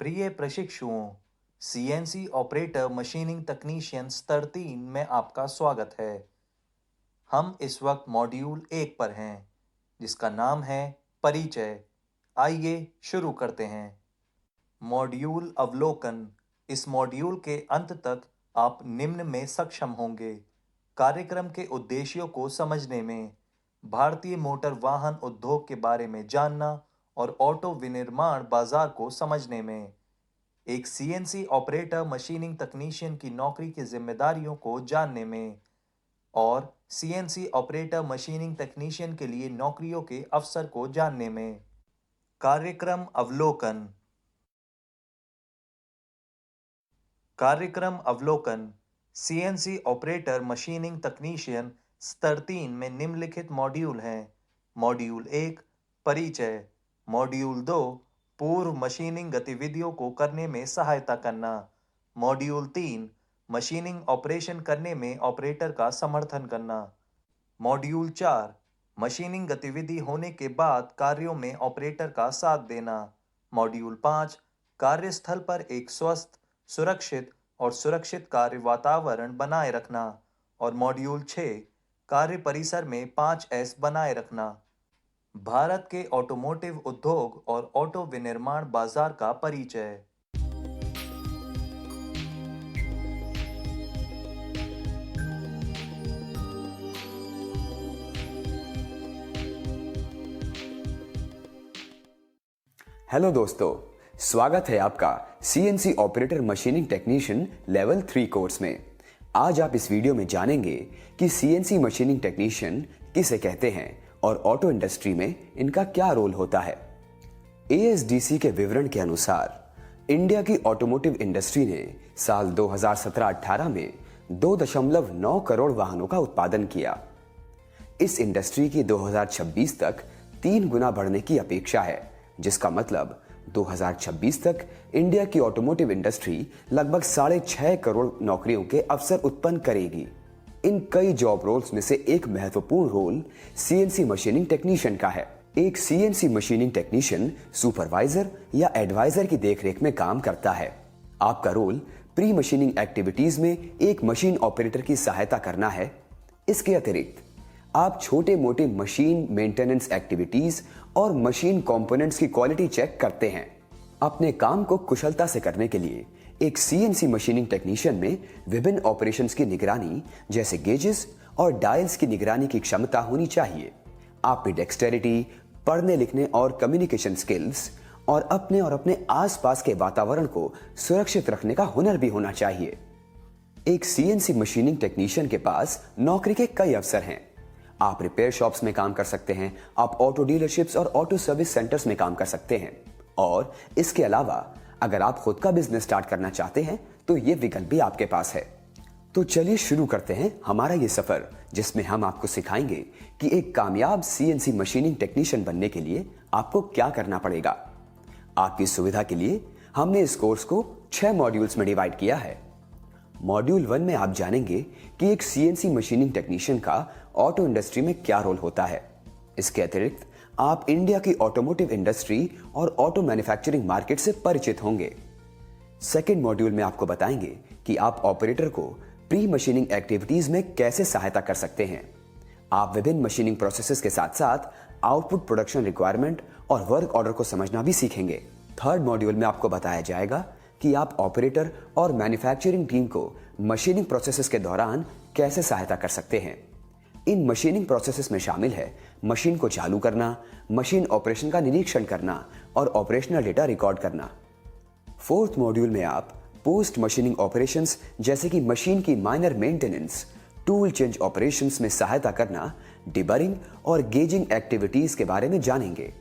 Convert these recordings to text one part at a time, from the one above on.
प्रिय प्रशिक्षुओं, CNC operator machining तकनीशियन स्तर 3 में आपका स्वागत है। हम इस वक्त मॉड्यूल 1 पर हैं, जिसका नाम है परिचय। आइए शुरू करते हैं। मॉड्यूल अवलोकन। इस मॉड्यूल के अंत तक आप निम्न में सक्षम होंगे: कार्यक्रम के उद्देश्यों को समझने में, भारतीय मोटर वाहन उद्योग के बारे में जानना और ऑटो विनिर्माण बाजार को समझने में, एक सीएनसी ऑपरेटर मशीनिंग तकनीशियन की नौकरी की जिम्मेदारियों को जानने में और सीएनसी ऑपरेटर मशीनिंग तकनीशियन के लिए नौकरियों के अवसर को जानने में। कार्यक्रम अवलोकन। कार्यक्रम अवलोकन। सीएनसी ऑपरेटर मशीनिंग तकनीशियन स्तर 3 में निम्नलिखित मॉड्यूल हैं: मॉड्यूल 1 परिचय, मॉड्यूल 2 पूर्व मशीनिंग गतिविधियों को करने में सहायता करना, मॉड्यूल 3 मशीनिंग ऑपरेशन करने में ऑपरेटर का समर्थन करना, मॉड्यूल 4 मशीनिंग गतिविधि होने के बाद कार्यों में ऑपरेटर का साथ देना, मॉड्यूल 5 कार्यस्थल पर एक स्वस्थ, सुरक्षित और सुरक्षित कार्य वातावरण बनाए रखना और मॉड्यूल 6 कार्य परिसर में 5S बनाए रखना। भारत के ऑटोमोटिव उद्योग और ऑटो विनिर्माण बाजार का परिचय। हेलो दोस्तों, स्वागत है आपका CNC operator machining technician level 3 course में। आज आप इस वीडियो में जानेंगे कि सीएनसी मशीनिंग टेक्नीशियन किसे कहते हैं और ऑटो इंडस्ट्री में इनका क्या रोल होता है। एएसडीसी के विवरण के अनुसार इंडिया की ऑटोमोटिव इंडस्ट्री ने साल 2017-18 में 2.9 करोड़ वाहनों का उत्पादन किया। इस इंडस्ट्री की 2026 तक 3 गुना बढ़ने की अपेक्षा है, जिसका मतलब 2026 तक इंडिया की ऑटोमोटिव इंडस्ट्री लगभग 6.5 करोड़ नौकरियों के अवसर उत्पन्न करेगी। इन कई जॉब रोल्स में से एक महत्वपूर्ण रोल सीएनसी मशीनिंग टेक्नीशियन का है। एक सीएनसी मशीनिंग टेक्नीशियन सुपरवाइजर या एडवाइजर की देखरेख में काम करता है। आपका रोल प्री मशीनिंग एक्टिविटीज में एक मशीन ऑपरेटर की सहायता करना है। इसके अतिरिक्त आप छोटे मोटे मशीन मेंटेनेंस एक्टिविटीज और मशीन कंपोनेंट्स की क्वालिटी चेक करते हैं। अपने काम को कुशलता से करने के लिए एक सीएनसी मशीनिंग टेक्नीशियन में विभिन्न ऑपरेशंस की निगरानी जैसे गेजेस और डायल्स की निगरानी की क्षमता होनी चाहिए। आप में डेक्सटेरिटी, पढ़ने लिखने और कम्युनिकेशन स्किल्स और अपने आसपास के वातावरण को सुरक्षित रखने का हुनर भी होना चाहिए। एक सीएनसी मशीनिंग टेक्नीशियन के पास नौकरी के कई अवसर हैं। आप रिपेयर शॉप्स में काम कर सकते हैं, आप ऑटो डीलरशिप्स और ऑटो सर्विस सेंटर्स में काम कर सकते हैं, और इसके अलावा अगर आप खुद का बिजनेस स्टार्ट करना चाहते हैं तो ये विकल्प भी आपके पास है। तो चलिए शुरू करते हैं हमारा ये सफर, जिसमें हम आपको सिखाएंगे कि एक कामयाब सीएनसी मशीनिंग टेक्नीशियन बनने के लिए आपको क्या करना पड़ेगा। आपकी सुविधा के लिए हमने इस कोर्स को 6 मॉड्यूल्स में डिवाइड किया है। मॉड्यूल 1 में आप जानेंगे कि एक सीएनसी मशीनिंग टेक्नीशियन का ऑटो इंडस्ट्री में क्या रोल होता है। इसके अतिरिक्त आप इंडिया की ऑटोमोटिव इंडस्ट्री और ऑटो मैन्युफैक्चरिंग मार्केट से परिचित होंगे। सेकेंड मॉड्यूल में आपको बताएंगे कि आप ऑपरेटर को प्री मशीनिंग एक्टिविटीज में कैसे सहायता कर सकते हैं। आप विभिन्न मशीनिंग प्रोसेसेस के साथ साथ आउटपुट, प्रोडक्शन रिक्वायरमेंट और वर्क ऑर्डर को समझना भी सीखेंगे। थर्ड मॉड्यूल में आपको बताया जाएगा कि आप ऑपरेटर और मैन्युफैक्चरिंग टीम को मशीनिंग प्रोसेसेस के दौरान कैसे सहायता कर सकते हैं। इन मशीनिंग प्रोसेसेस में शामिल है मशीन को चालू करना, मशीन ऑपरेशन का निरीक्षण करना और ऑपरेशनल डेटा रिकॉर्ड करना। फोर्थ मॉड्यूल में आप पोस्ट मशीनिंग ऑपरेशंस जैसे कि मशीन की minor maintenance, tool change operations में सहायता करना, डिबरिंग और गेजिंग एक्टिविटीज के बारे में जानेंगे।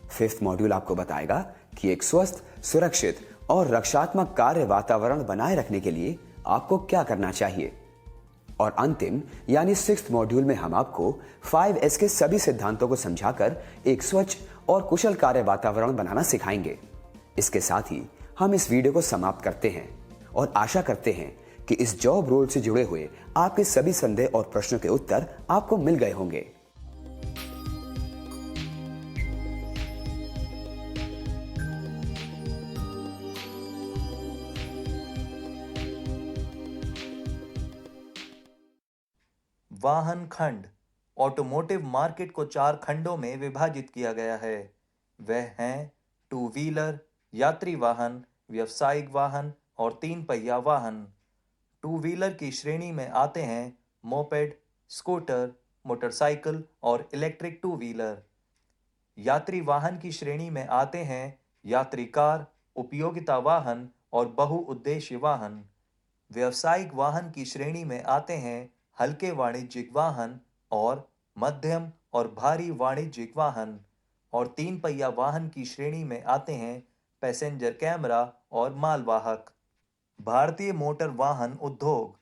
फिफ्थ मॉड्यूल आपको बताएगा कि एक स्वस्थ, सुरक्षित और रक्षात्मक कार्य वातावरण बनाए रखने के लिए आपको क्या करना चाहिए। और अंतिम यानी 6th मॉड्यूल में हम आपको 5S के सभी सिद्धांतों को समझाकर एक स्वच्छ और कुशल कार्य वातावरण बनाना सिखाएंगे। इसके साथ ही हम इस वीडियो को समाप्त करते हैं और आशा करते हैं कि इस जॉब रोल से जुड़े हुए आपके सभी संदेह और प्रश्नों के उत्तर आपको मिल गए होंगे। वाहन खंड। ऑटोमोटिव मार्केट को 4 खंडों में विभाजित किया गया है। वह हैं टू व्हीलर, यात्री वाहन, व्यावसायिक वाहन और 3 पहिया वाहन। टू व्हीलर की श्रेणी में आते हैं मोपेड, स्कूटर, मोटरसाइकिल और इलेक्ट्रिक टू व्हीलर। यात्री वाहन की श्रेणी में आते हैं यात्री कार, उपयोगिता वाहन और बहुउद्देश्य वाहन। व्यावसायिक वाहन की श्रेणी में आते हैं हल्के वाणिज्यिक वाहन और मध्यम और भारी वाणिज्यिक वाहन। और 3 पहिया वाहन की श्रेणी में आते हैं पैसेंजर कैमरा और मालवाहक। भारतीय मोटर वाहन उद्योग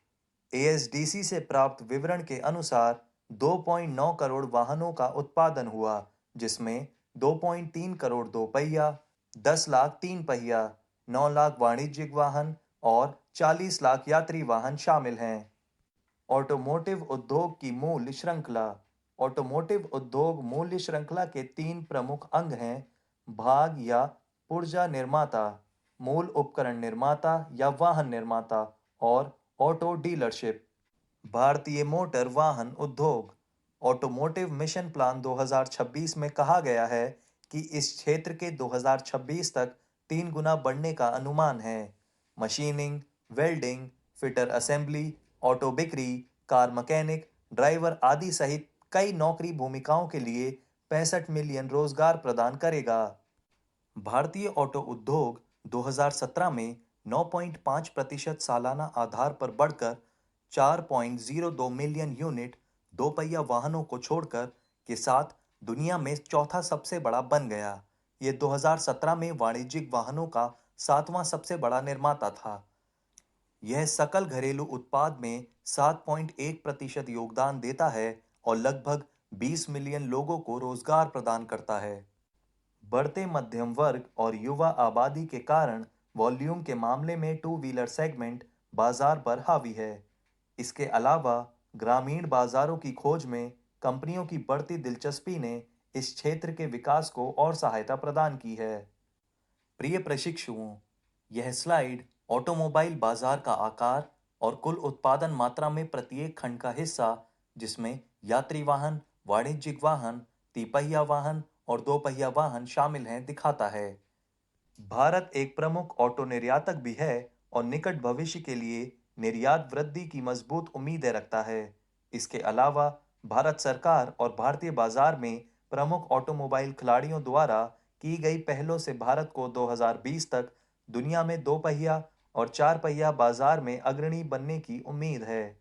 एएसडीसी से प्राप्त विवरण के अनुसार 2.9 करोड़ वाहनों का उत्पादन हुआ, जिसमें 2.3 करोड़ दो पहिया, 10 लाख 3 पहिया, 9 लाख वाणिज्यिक वाहन और 40 लाख यात्री वाहन शामिल हैं। ऑटोमोटिव उद्योग की मूल्य श्रृंखला। ऑटोमोटिव उद्योग मूल्य श्रृंखला के 3 प्रमुख अंग हैं: भाग या पुर्जा निर्माता, मूल उपकरण निर्माता या वाहन निर्माता और ऑटो डीलरशिप। भारतीय मोटर वाहन उद्योग ऑटोमोटिव मिशन प्लान 2026 में कहा गया है कि इस क्षेत्र के 2026 तक 3 गुना बढ़ने का अनुमान है। Machining, welding, fitter assembly, auto बिक्री, कार मैकेनिक, ड्राइवर आदि सहित कई नौकरी भूमिकाओं के लिए 65 मिलियन रोजगार प्रदान करेगा। भारतीय ऑटो उद्योग 2017 में 9.5% सालाना आधार पर बढ़कर 4.02 मिलियन यूनिट दोपहिया वाहनों को छोड़कर के साथ दुनिया में चौथा सबसे बड़ा बन गया। ये 2017 में वाणिज्यिक वाहनों का 7वां सबसे बड़ा निर्माता था। यह सकल घरेलू उत्पाद में 7.1% योगदान देता है और लगभग 20 मिलियन लोगों को रोजगार प्रदान करता है। बढ़ते मध्यम वर्ग और युवा आबादी के कारण वॉल्यूम के मामले में टू व्हीलर सेगमेंट बाजार पर हावी है। इसके अलावा ग्रामीण बाजारों की खोज में कंपनियों की बढ़ती दिलचस्पी ने इस क्षेत्र के विकास को और सहायता प्रदान की है। प्रिय प्रशिक्षुओं, यह स्लाइड ऑटोमोबाइल बाजार का आकार और कुल उत्पादन मात्रा में प्रत्येक खंड का हिस्सा, जिसमें यात्री वाहन, वाणिज्यिक वाहन, तिपहिया वाहन और दोपहिया वाहन शामिल हैं, दिखाता है। भारत एक प्रमुख ऑटो निर्यातक भी है और निकट भविष्य के लिए निर्यात वृद्धि की मजबूत उम्मीदें रखता है। इसके अलावा भारत सरकार और भारतीय बाजार में प्रमुख ऑटोमोबाइल खिलाड़ियों द्वारा की गई पहलों से भारत को 2020 तक दुनिया में दो पहिया और चार पहिया बाजार में अग्रणी बनने की उम्मीद है।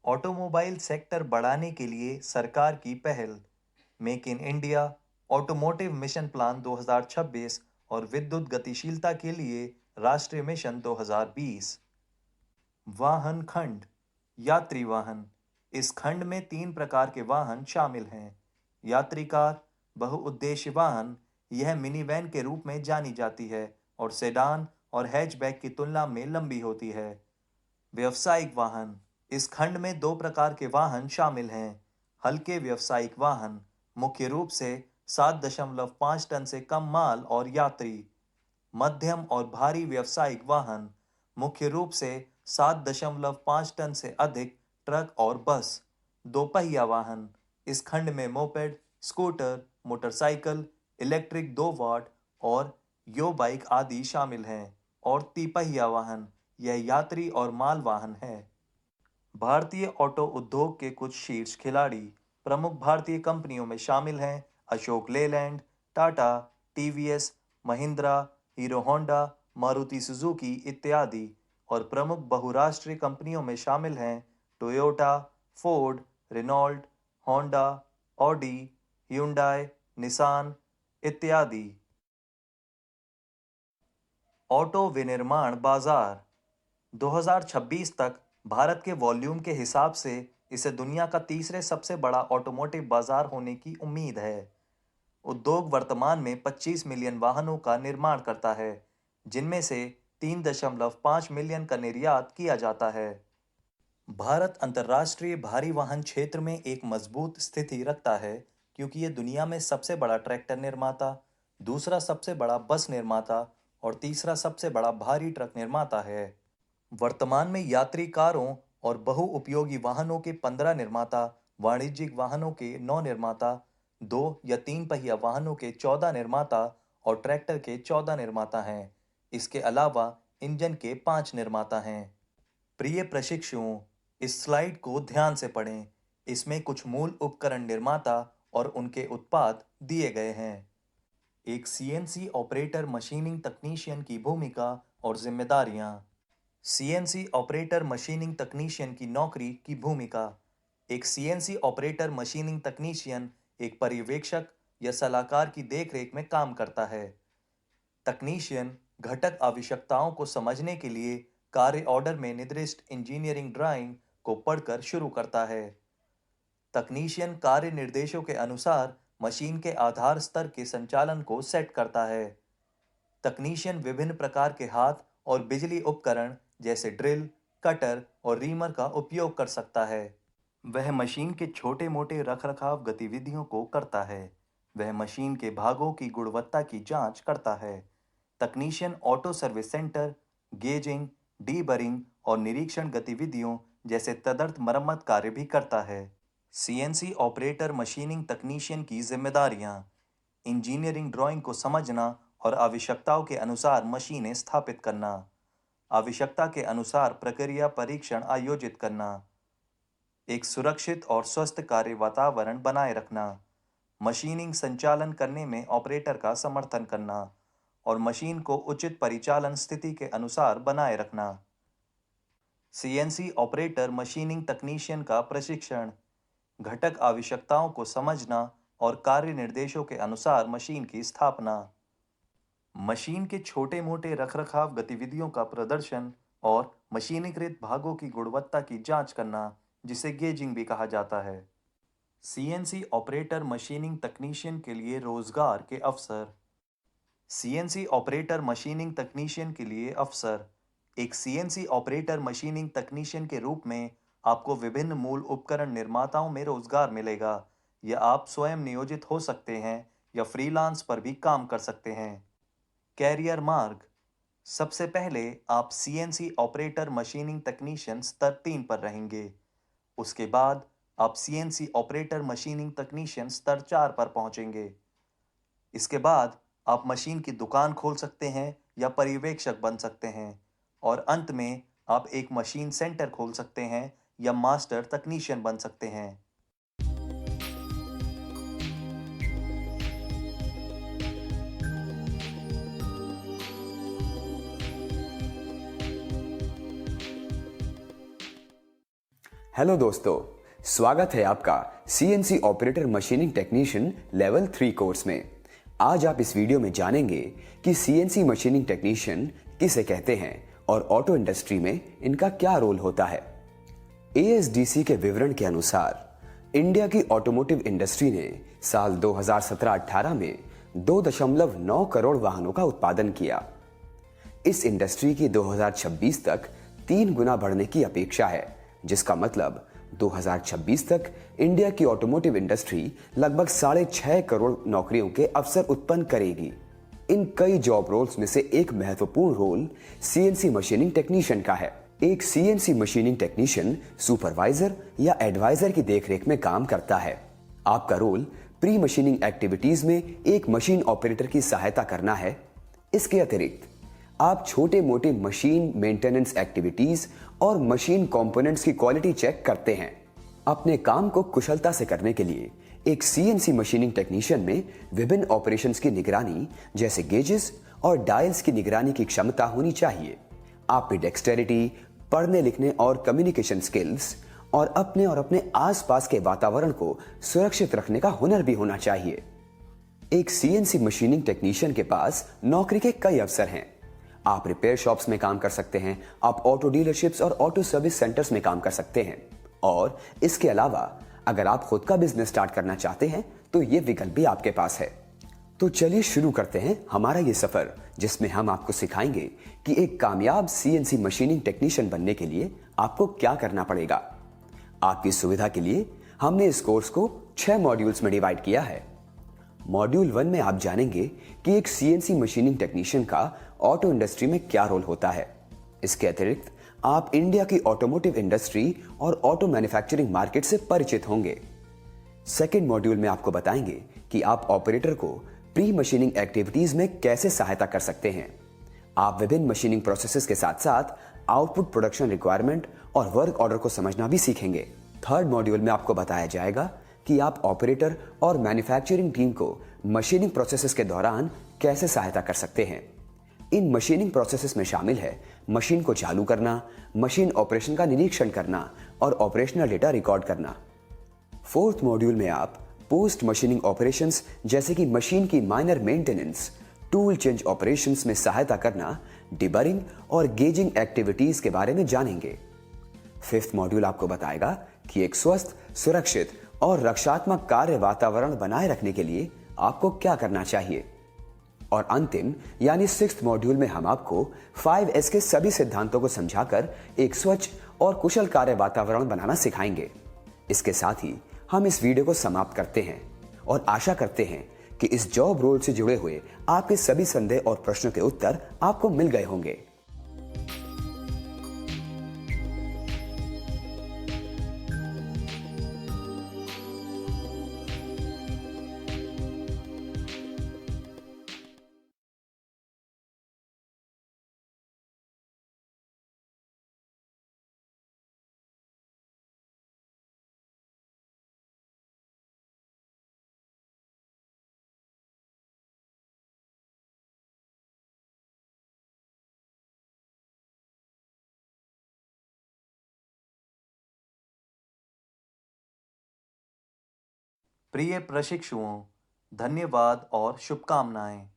ऑटोमोबाइल सेक्टर बढ़ाने के लिए सरकार की पहल। Make in India, automotive mission plan 2026 और विद्युत गतिशीलता के लिए राष्ट्रीय मिशन 2020। वाहन खंड। यात्री वाहन। इस खंड में 3 प्रकार के वाहन शामिल हैं। यात्री कार, बहुउद्देश्य वाहन, यह मिनीवैन के रूप में जानी जाती है और सेडान और हैचबैक की तुलना में लंबी होती है। व्यवसायिक वाहन। इस खंड में 2 प्रकार के वाहन शामिल हैं। हल्के व्यवसायिक वाहन, मुख्य रूप से 7.5 टन से कम माल और यात्री। मध्यम और भारी व्यवसायिक वाहन, मुख्य रूप से 7.5 टन से अधिक ट्रक और बस। दोपहिया वाहन। इस खंड में मोपेड, स्कूटर, मोटरसाइकिल, इलेक्ट्रिक 2 वाट और यो बाइक आदि शामिल हैं। और तिपहिया वाहन, यह यात्री और माल वाहन है। भारतीय ऑटो उद्योग के कुछ शीर्ष खिलाड़ी प्रमुख भारतीय कंपनियों में शामिल हैं: Ashok Leyland, Tata, TVS, Mahindra, Hero Honda, Maruti Suzuki इत्यादि। और प्रमुख बहुराष्ट्रीय कंपनियों में शामिल हैं Toyota, Ford, Renault, Honda, Audi, hyundai, Nissan इत्यादि। ऑटो विनिर्माण बाजार 2026 तक भारत के वॉल्यूम के हिसाब से इसे दुनिया का तीसरे सबसे बड़ा ऑटोमोटिव बाजार होने की उम्मीद है। उद्योग वर्तमान में 25 मिलियन वाहनों का निर्माण करता है, जिनमें से 3.5 मिलियन का निर्यात किया जाता है। भारत अंतर्राष्ट्रीय भारी वाहन क्षेत्र में एक मजबूत स्थिति रखता है, क्योंकि ये दुनिया में सबसे बड़ा ट्रैक्टर निर्माता, दूसरा सबसे बड़ा बस निर्माता और तीसरा सबसे बड़ा भारी ट्रक निर्माता है। वर्तमान में यात्री कारों और बहुउपयोगी वाहनों के 15 निर्माता, वाणिज्यिक वाहनों के 9 निर्माता, 2 या 3 पहिया वाहनों के 14 निर्माता और ट्रैक्टर के 14 निर्माता हैं। इसके अलावा इंजन के 5 निर्माता हैं। प्रिय प्रशिक्षुओं, इस स्लाइड को ध्यान से पढ़ें। इसमें कुछ मूल उपकरण निर्माता और उनके उत्पाद दिए गए हैं। एक सीएनसी ऑपरेटर मशीनिंग तकनीशियन की भूमिका और जिम्मेदारियां। सीएनसी ऑपरेटर मशीनिंग तकनीशियन की नौकरी की भूमिका। एक सीएनसी ऑपरेटर मशीनिंग तकनीशियन एक पर्यवेक्षक या सलाहकार की देखरेख में काम करता है। तकनीशियन घटक आवश्यकताओं को समझने के लिए कार्य ऑर्डर में निर्दिष्ट इंजीनियरिंग ड्राइंग को पढ़कर शुरू करता है। तकनीशियन कार्य निर्देशों के अनुसार मशीन के आधार स्तर के संचालन को सेट करता है। तकनीशियन विभिन्न प्रकार के हाथ और बिजली उपकरण जैसे ड्रिल, कटर और रीमर का उपयोग कर सकता है। वह मशीन के छोटे मोटे रखरखाव गतिविधियों को करता है। वह मशीन के भागों की गुणवत्ता की जांच करता है। तकनीशियन auto service centre, gauging, deburring और निरीक्षण गतिविधियों जैसे तदर्थ मरम्मत कार्य भी करता है। सीएनसी ऑपरेटर मशीनिंग तकनीशियन की जिम्मेदारियां: इंजीनियरिंग ड्राइंग को समझना और आवश्यकताओं के अनुसार मशीनें स्थापित करना। आवश्यकता के अनुसार प्रक्रिया परीक्षण आयोजित करना। एक सुरक्षित और स्वस्थ कार्य वातावरण बनाए रखना। मशीनिंग संचालन करने में ऑपरेटर का समर्थन करना और मशीन को उचित परिचालन स्थिति के अनुसार बनाए रखना। सीएनसी ऑपरेटर मशीनिंग तकनीशियन का प्रशिक्षण: घटक आवश्यकताओं को समझना और कार्य निर्देशों के अनुसार मशीन की स्थापना। मशीन के छोटे मोटे रखरखाव गतिविधियों का प्रदर्शन और मशीनीकृत भागों की गुणवत्ता की जांच करना, जिसे गेजिंग भी कहा जाता है। सीएनसी ऑपरेटर मशीनिंग तकनीशियन के लिए रोजगार के अवसर। सीएनसी ऑपरेटर मशीनिंग तकनीशियन के लिए अवसर। एक सीएनसी ऑपरेटर मशीनिंग तकनीशियन के रूप में आपको विभिन्न मूल उपकरण निर्माताओं में रोजगार मिलेगा, या आप स्वयं नियोजित हो सकते हैं या फ्रीलांस पर भी काम कर सकते हैं। कैरियर मार्ग: सबसे पहले आप सीएनसी ऑपरेटर मशीनिंग तकनीशियन स्तर 3 पर रहेंगे। उसके बाद आप सीएनसी ऑपरेटर मशीनिंग तकनीशियन स्तर 4 पर पहुंचेंगे। इसके बाद आप मशीन की दुकान खोल सकते हैं या पर्यवेक्षक बन सकते हैं, और अंत में आप एक मशीन सेंटर खोल सकते हैं या मास्टर तकनीशियन बन सकते हैं। हेलो दोस्तों, स्वागत है आपका CNC operator machining technician level 3 course में। आज आप इस वीडियो में जानेंगे कि सीएनसी मशीनिंग टेक्नीशियन किसे कहते हैं और ऑटो इंडस्ट्री में इनका क्या रोल होता है। एएसडीसी के विवरण के अनुसार इंडिया की ऑटोमोटिव इंडस्ट्री ने साल 2017-18 में 2.9 करोड़ वाहनों का उत्पादन किया। इस इंडस्ट्री की 2026 तक 3 गुना बढ़ने की अपेक्षा है, जिसका मतलब 2026 तक इंडिया की ऑटोमोटिव इंडस्ट्री लगभग 6.5 करोड़ नौकरियों के अवसर उत्पन्न करेगी। इन कई जॉब रोल्स में से एक महत्वपूर्ण रोल सीएनसी मशीनिंग टेक्नीशियन का है। एक सीएनसी मशीनिंग टेक्नीशियन सुपरवाइजर या एडवाइजर की देखरेख में काम करता है। आपका रोल प्री मशीनिंग एक्टिविटीज में एक मशीन ऑपरेटर की सहायता करना है। इसके अतिरिक्त आप छोटे मोटे मशीन मेंटेनेंस एक्टिविटीज और मशीन कंपोनेंट्स की क्वालिटी चेक करते हैं। अपने काम को कुशलता से करने के लिए एक सीएनसी मशीनिंग टेक्नीशियन में विभिन्न ऑपरेशंस की निगरानी जैसे गेजेस और डायल्स की निगरानी की क्षमता होनी चाहिए। आप में डेक्सटेरिटी, पढ़ने लिखने और कम्युनिकेशन स्किल्स और अपने आसपास के वातावरण को सुरक्षित रखने का हुनर भी होना चाहिए। एक सीएनसी मशीनिंग टेक्नीशियन के पास नौकरी के कई अवसर हैं। आप रिपेयर शॉप्स में काम कर सकते हैं, आप ऑटो डीलरशिप्स और ऑटो सर्विस सेंटर्स में काम कर सकते हैं, और इसके अलावा अगर आप खुद का बिजनेस स्टार्ट करना चाहते हैं तो ये विकल्प भी आपके पास है। तो चलिए शुरू करते हैं हमारा ये सफर, जिसमें हम आपको सिखाएंगे कि एक कामयाब सीएनसी मशीनिंग टेक्नीशियन बनने के लिए आपको क्या करना पड़ेगा। आपकी सुविधा के लिए हमने इस कोर्स को 6 मॉड्यूल्स में डिवाइड किया है। मॉड्यूल 1 में आप जानेंगे कि एक सीएनसी मशीनिंग टेक्नीशियन का ऑटो इंडस्ट्री में क्या रोल होता है। इसके अतिरिक्त आप इंडिया की ऑटोमोटिव इंडस्ट्री और ऑटो मैन्युफैक्चरिंग मार्केट से परिचित होंगे। सेकेंड मॉड्यूल में आपको बताएंगे कि आप ऑपरेटर को प्री मशीनिंग एक्टिविटीज में कैसे सहायता कर सकते हैं। आप विभिन्न मशीनिंग प्रोसेसेस के साथ साथ आउटपुट प्रोडक्शन रिक्वायरमेंट और वर्क ऑर्डर को समझना भी सीखेंगे। थर्ड मॉड्यूल में आपको बताया जाएगा कि आप ऑपरेटर और मैन्युफैक्चरिंग टीम को मशीनिंग प्रोसेसेस के दौरान कैसे सहायता कर सकते हैं। इन मशीनिंग प्रोसेसेस में शामिल है मशीन को चालू करना, मशीन ऑपरेशन का निरीक्षण करना और ऑपरेशनल डेटा रिकॉर्ड करना। फोर्थ मॉड्यूल में आप पोस्ट मशीनिंग ऑपरेशंस जैसे कि मशीन की minor maintenance, tool change operations में सहायता करना, डिबरिंग और गेजिंग एक्टिविटीज के बारे में जानेंगे। फिफ्थ मॉड्यूल आपको बताएगा कि एक स्वस्थ, सुरक्षित और रक्षात्मक कार्य वातावरण बनाए रखने के लिए आपको क्या करना चाहिए। और अंतिम यानी सिक्स्थ मॉड्यूल में हम आपको 5S के सभी सिद्धांतों को समझाकर एक स्वच्छ और कुशल कार्य वातावरण बनाना सिखाएंगे। इसके साथ ही हम इस वीडियो को समाप्त करते हैं और आशा करते हैं कि इस जॉब रोल से जुड़े हुए आपके सभी संदेह और प्रश्नों के उत्तर आपको मिल गए होंगे। प्रिय प्रशिक्षुओं, धन्यवाद और शुभकामनाएं।